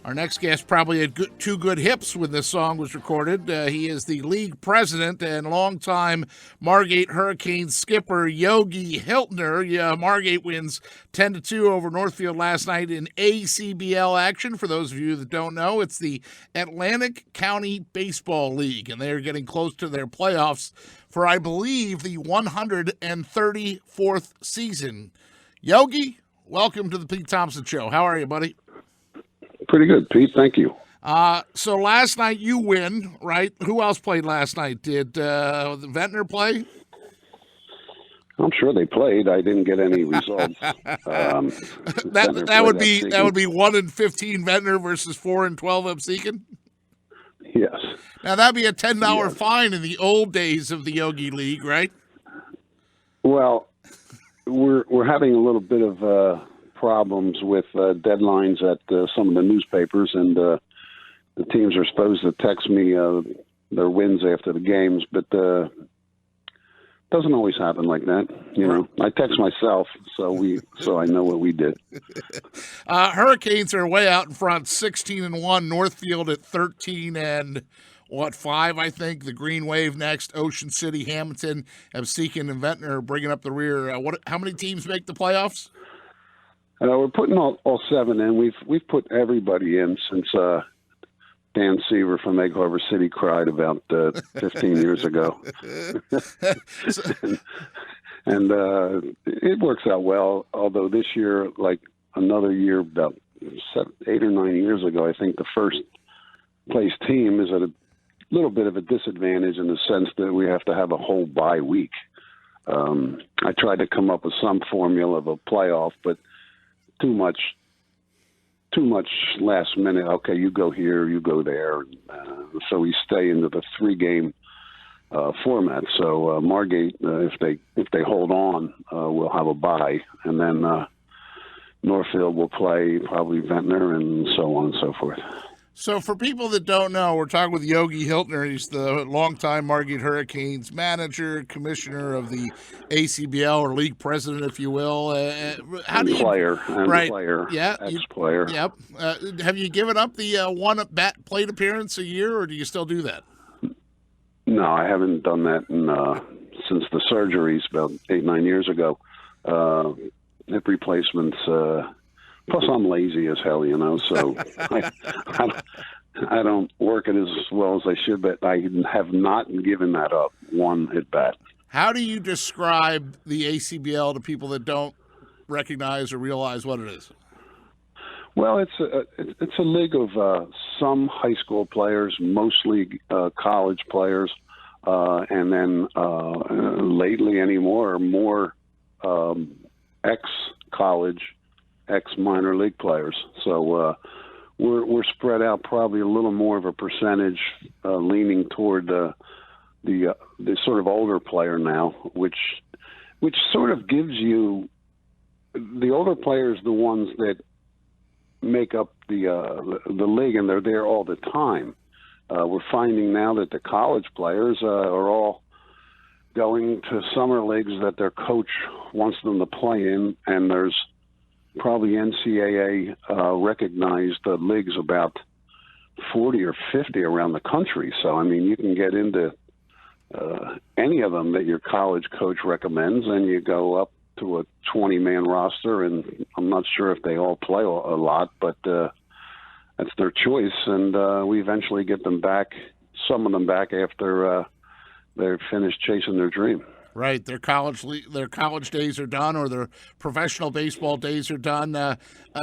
Our next guest probably had two good hips when this song was recorded. He is the league president and longtime Margate Hurricanes skipper Yogi Hiltner. Margate wins 10-2 over Northfield last night in ACBL action. For those of you that don't know, it's the Atlantic County Baseball League, and they are getting close to their playoffs for, I believe, the 134th season. Yogi, welcome to the Pete Thompson Show. How are you, buddy? Pretty good, Pete. Thank you. So last night you win, right? Who else played last night? Did Ventnor play? I'm sure they played. I didn't get any results. that would be 1-15 Ventnor versus 4-12 Absecon. Yes. Now that'd be a $10 fine in the old days of the Yogi League, right? Well, we're having a little bit of problems with deadlines at some of the newspapers, and the teams are supposed to text me their wins after the games, but doesn't always happen like that. You know, I text myself, so I know what we did. Hurricanes are way out in front, 16-1. Northfield at 13-5, I think. The Green Wave next. Ocean City, Hamilton, Absecon, and Ventnor are bringing up the rear. How many teams make the playoffs? We're putting all seven in. We've put everybody in since Dan Seaver from Egg Harbor City cried about 15 years ago. and it works out well, although this year, like another year, about 8 or 9 years ago, I think the first place team is at a little bit of a disadvantage in the sense that we have to have a whole bye week. I tried to come up with some formula of a playoff, but too much last minute. Okay, you go here, you go there. So we stay into the 3-game format. So Margate, if they hold on, we'll have a bye, and then Northfield will play probably Ventnor, and so on and so forth. So for people that don't know, we're talking with Yogi Hiltner. He's the longtime Margate Hurricanes manager, commissioner of the ACBL, or league president, if you will. Player. Yeah, ex-player. Yep. Have you given up the one plate appearance a year, or do you still do that? No, I haven't done that since the surgeries about 8-9 years ago. Hip replacements. Plus, I'm lazy as hell, you know, so I don't work it as well as I should, but I have not given that up one at bat. How do you describe the ACBL to people that don't recognize or realize what it is? Well, it's a league of some high school players, mostly college players, and then lately more ex-college, ex-minor league players. So we're spread out probably a little more of a percentage leaning toward the sort of older player now, which sort of gives you the older players, the ones that make up the league, and they're there all the time. We're finding now that the college players are all going to summer leagues that their coach wants them to play in, and there's probably NCAA recognized leagues about 40 or 50 around the country. So, I mean, you can get into any of them that your college coach recommends, and you go up to a 20-man roster, and I'm not sure if they all play a lot, but that's their choice, and we eventually get them back, some of them back after they're finished chasing their dream. Right, their college days are done, or their professional baseball days are done.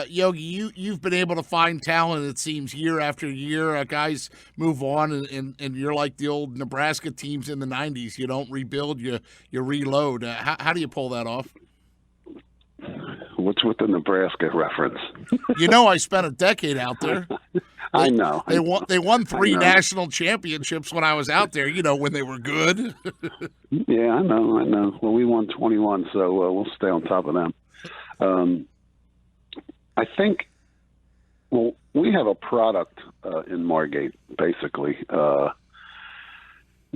Yogi, you've been able to find talent, it seems, year after year. Guys move on, and you're like the old Nebraska teams in the 90s. You don't rebuild, you reload. How do you pull that off? What's with the Nebraska reference? You know, I spent a decade out there. I know. They won 3 national championships when I was out there, you know, when they were good. Yeah, I know. Well, we won 21, so we'll stay on top of them. I think, well, we have a product in Margate, basically. You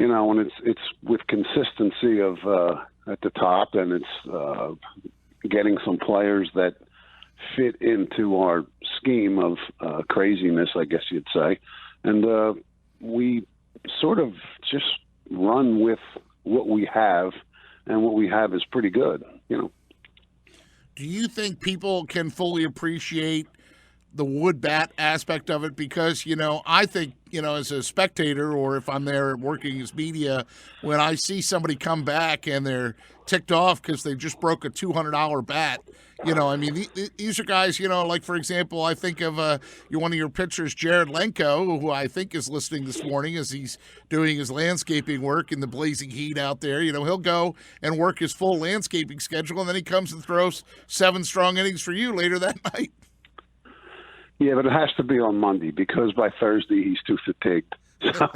know, and it's with consistency of at the top, and it's getting some players that fit into our scheme of craziness, I guess you'd say. And we sort of just run with what we have, and what we have is pretty good, you know. Do you think people can fully appreciate the wood bat aspect of it? Because, I think, as a spectator, or if I'm there working as media, when I see somebody come back and they're ticked off because they just broke a $200 bat, these are guys, like, for example, I think of one of your pitchers, Jared Lenko, who I think is listening this morning as he's doing his landscaping work in the blazing heat out there. He'll go and work his full landscaping schedule, and then he comes and throws 7 strong innings for you later that night. Yeah, but it has to be on Monday, because by Thursday he's too fatigued. So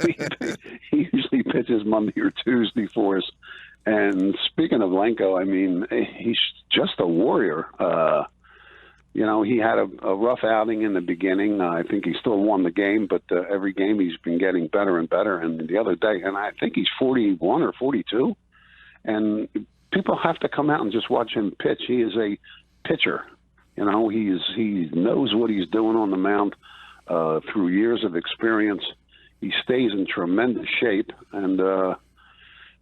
he usually pitches Monday or Tuesday for us. And speaking of Lenko, he's just a warrior. He had a rough outing in the beginning. I think he still won the game, but every game he's been getting better and better. And the other day, and I think he's 41 or 42. And people have to come out and just watch him pitch. He is a pitcher. He knows what he's doing on the mound through years of experience. He stays in tremendous shape, and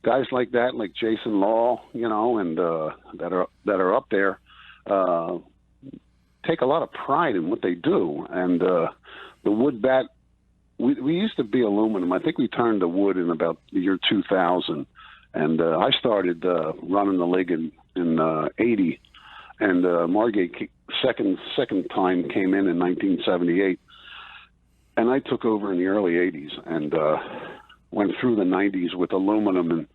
guys like that, like Jason Law, and that are up there, take a lot of pride in what they do. And the wood bat, we used to be aluminum. I think we turned to wood in about the year 2000, and I started running the league in 80. And Margate second time came in 1978, and I took over in the early 80s and went through the 90s with aluminum. And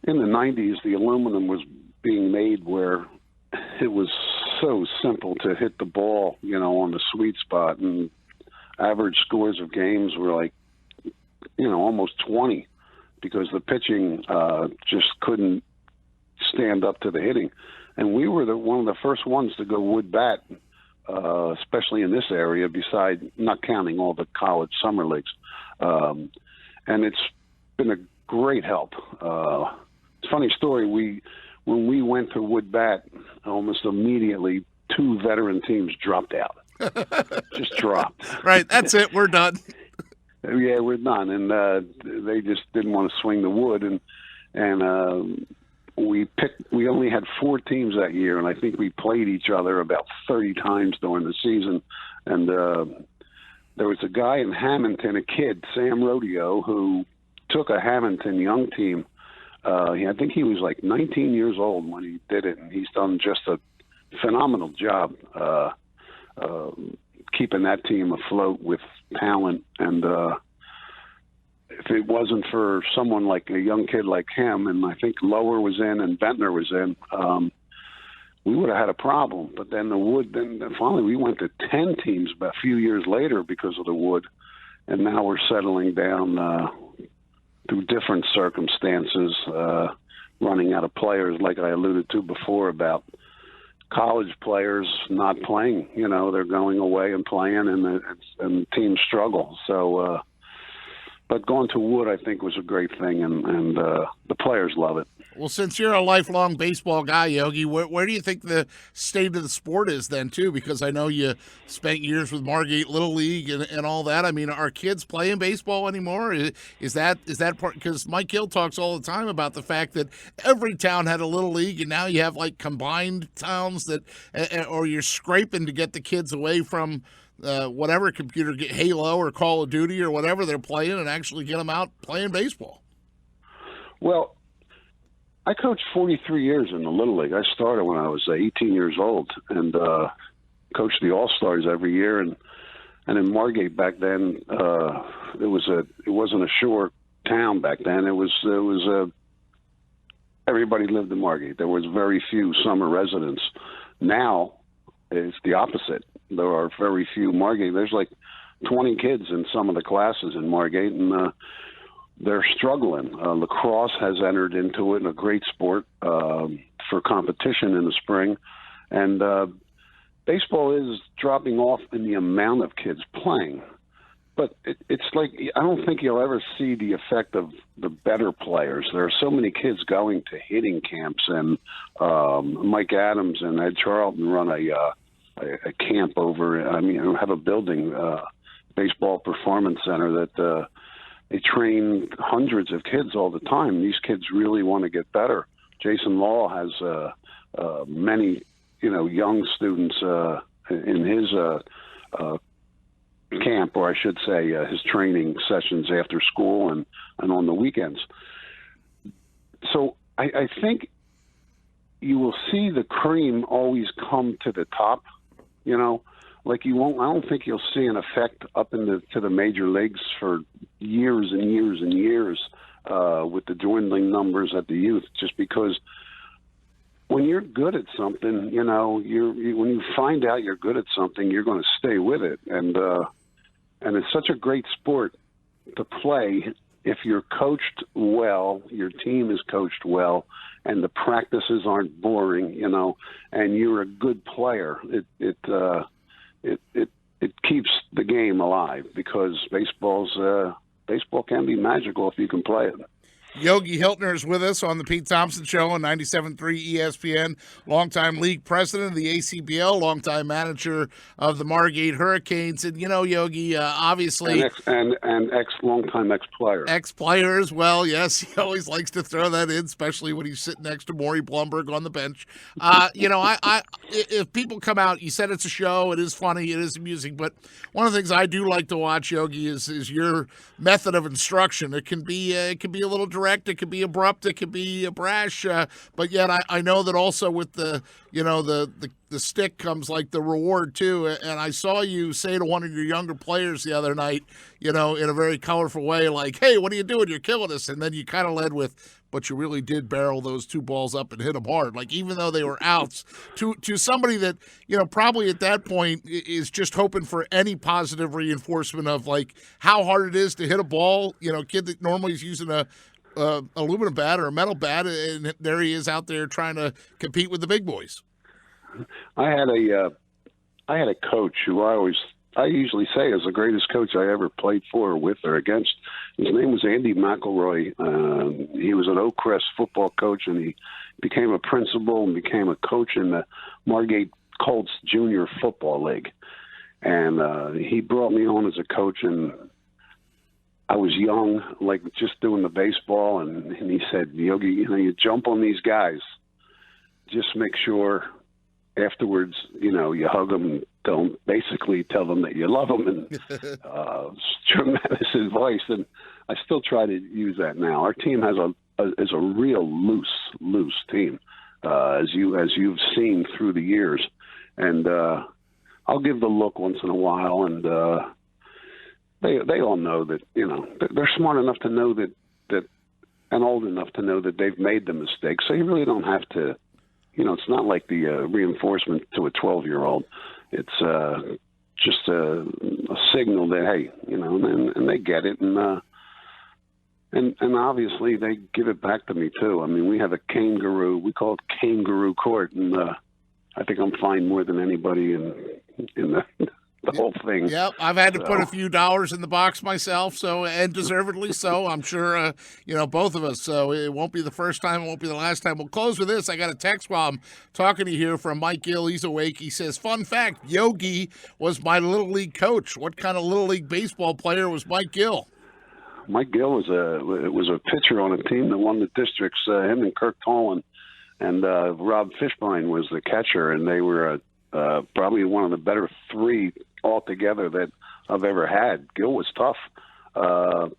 in the 90s, the aluminum was being made where it was so simple to hit the ball, on the sweet spot, and average scores of games were like, almost 20, because the pitching just couldn't stand up to the hitting. And we were one of the first ones to go wood bat, especially in this area, beside not counting all the college summer leagues. And it's been a great help. It's a funny story. When we went to wood bat, almost immediately 2 veteran teams dropped out. Just dropped. Right. That's it. We're done. Yeah, we're done. And they just didn't want to swing the wood. And we only had 4 teams that year, and I think we played each other about 30 times during the season. And there was a guy in Hamilton, a kid, Sam Rodeo, who took a Hamilton young team. I think he was like 19 years old when he did it, and he's done just a phenomenal job keeping that team afloat with talent. And if it wasn't for someone like a young kid like him, and I think Lower was in and Bentner was in, we would have had a problem. But then then finally we went to 10 teams about a few years later because of the wood, and now we're settling down through different circumstances, running out of players, like I alluded to before about college players not playing. They're going away and playing, and teams struggle. So, but going to wood, I think, was a great thing, and the players love it. Well, since you're a lifelong baseball guy, Yogi, where do you think the state of the sport is then, too? Because I know you spent years with Margate Little League and all that. Are kids playing baseball anymore? Is that part? Because Mike Hill talks all the time about the fact that every town had a Little League, and now you have, like, combined towns that, or you're scraping to get the kids away from whatever computer, Halo or Call of Duty or whatever they're playing, and actually get them out playing baseball. Well, I coached 43 years in the Little League. I started when I was 18 years old, and coached the All-Stars every year. And in Margate back then, it wasn't a shore town back then. It was everybody lived in Margate. There was very few summer residents. Now it's the opposite. There are very few Margate. There's like 20 kids in some of the classes in Margate, and they're struggling. Lacrosse has entered into it, in a great sport for competition in the spring. And baseball is dropping off in the amount of kids playing. but it's like I don't think you'll ever see the effect of the better players. There are so many kids going to hitting camps, and Mike Adams and Ed Charlton run a camp over. I mean, have a building, baseball performance center that they train hundreds of kids all the time. These kids really want to get better. Jason Law has many, young students in his camp, or I should say his training sessions after school and on the weekends. So I think you will see the cream always come to the top, like you won't. I don't think you'll see an effect up to the major leagues for years and years and years with the dwindling numbers at the youth, just because when you're good at something, when you find out you're good at something, you're going to stay with it. And it's such a great sport to play if you're coached well, your team is coached well, and the practices aren't boring, and you're a good player. It keeps the game alive, because baseball can be magical if you can play it. Yogi Hiltner is with us on the Pete Thompson Show on 97.3 ESPN, longtime league president of the ACBL, longtime manager of the Margate Hurricanes. And, Yogi, obviously... And longtime ex-player. Ex-player as well, yes. He always likes to throw that in, especially when he's sitting next to Maury Blumberg on the bench. If people come out, you said it's a show, it is funny, it is amusing, but one of the things I do like to watch, Yogi, is your method of instruction. It can be a little direct. It could be abrupt. It could be brash. But yet, I know that also with the stick comes like the reward too. And I saw you say to one of your younger players the other night, in a very colorful way, like, "Hey, what are you doing? You're killing us." And then you kind of led with, "But you really did barrel those two balls up and hit them hard." Like, even though they were outs, to somebody that, probably at that point is just hoping for any positive reinforcement of like how hard it is to hit a ball. Kid that normally is using a aluminum bat or a metal bat, and there he is out there trying to compete with the big boys. I had a coach who I usually say is the greatest coach I ever played for, with, or against. His name was Andy McIlroy. He was an Oak Crest football coach, and he became a principal and became a coach in the Margate Colts Junior Football League. And he brought me on as a coach, and I was young, like just doing the baseball, and he said, "Yogi, you jump on these guys. Just make sure afterwards, you hug them and don't basically tell them that you love them." And tremendous advice, and I still try to use that now. Our team is a real loose team, as you've seen through the years, and I'll give the look once in a while, and They all know that, they're smart enough to know that and old enough to know that they've made the mistake. So you really don't have to, it's not like the reinforcement to a 12-year-old. It's just a signal that, hey, and they get it. And obviously they give it back to me too. I mean, we have a kangaroo, we call it kangaroo court. And I think I'm fined more than anybody in the whole thing. Yep, I've had to put a few dollars in the box myself, and deservedly so. I'm sure, both of us. So it won't be the first time, it won't be the last time. We'll close with this. I got a text while I'm talking to you here from Mike Gill. He's awake. He says, "Fun fact, Yogi was my Little League coach." What kind of Little League baseball player was Mike Gill? Mike Gill was a pitcher on a team that won the districts. Him and Kirk Tolan and Rob Fishbein was the catcher, and they were probably one of the better three altogether that I've ever had. Gill was tough. Kirk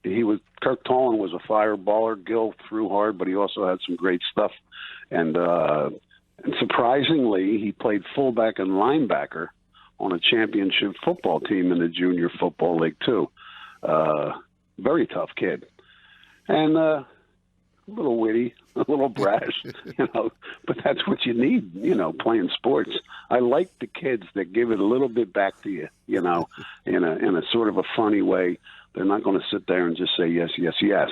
Tolan was a fireballer. Gill threw hard, but he also had some great stuff. And surprisingly, he played fullback and linebacker on a championship football team in the Junior Football League too. Very tough kid, and a little witty, a little brash, but that's what you need, playing sports. I like the kids that give it a little bit back to you, in a sort of a funny way. They're not going to sit there and just say yes, yes, yes,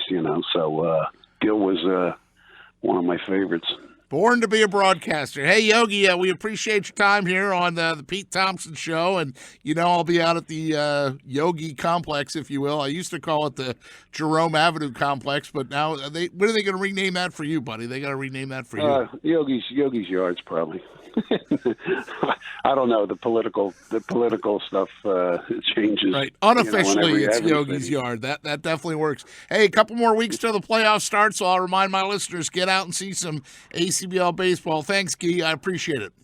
So Gil was one of my favorites. Born to be a broadcaster. Hey, Yogi, we appreciate your time here on the Pete Thompson Show. And, I'll be out at the Yogi Complex, if you will. I used to call it the Jerome Avenue Complex, but now when are they going to rename that for you, buddy? They got to rename that for you. Yogi's Yards, probably. I don't know. The political stuff changes. Right. Unofficially, it's every Yogi's city. Yard. That definitely works. Hey, a couple more weeks till the playoffs start, so I'll remind my listeners, get out and see some ACBL baseball. Thanks, Guy. I appreciate it.